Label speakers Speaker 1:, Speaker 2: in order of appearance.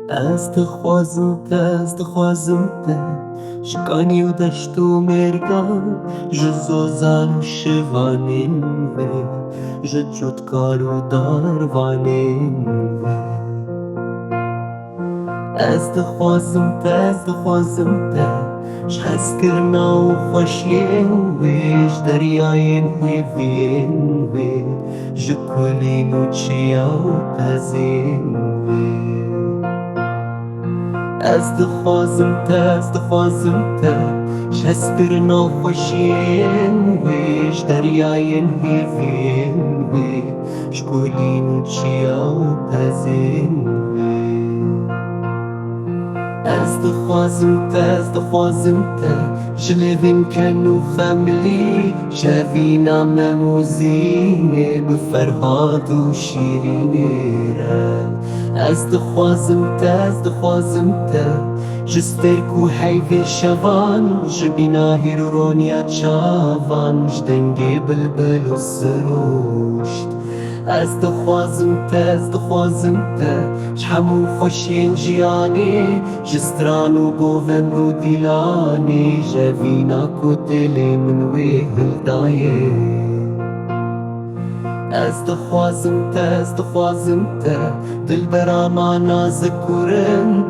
Speaker 1: از دخوازم te Shkani u dashtu merga Zhuzozan u shivanin ve Zhutkaru darvanin ve از دخوازم te شحس کرنا و خوشین ویش دریاین ویوین وی جکلین و چیا و پزین وی از دخوازم te شحس کرنا و خوشین ویش دریاین ویوین وی جکلین و چیا و پزین وی از دخوازم te جلوین کنو فاملی شوینا مموزینه بفرهاد و شیرینه از دخوازم te جسترکو حیف شوان جبینا هیرونیا چاوان جدنگی بلبل و سروشت از دخوازم te شحمو خوشین جیانی جستران و گوون و دیلانی جوینا کو دلی من وی هلدایه از دخوازم te دل براما نازکورن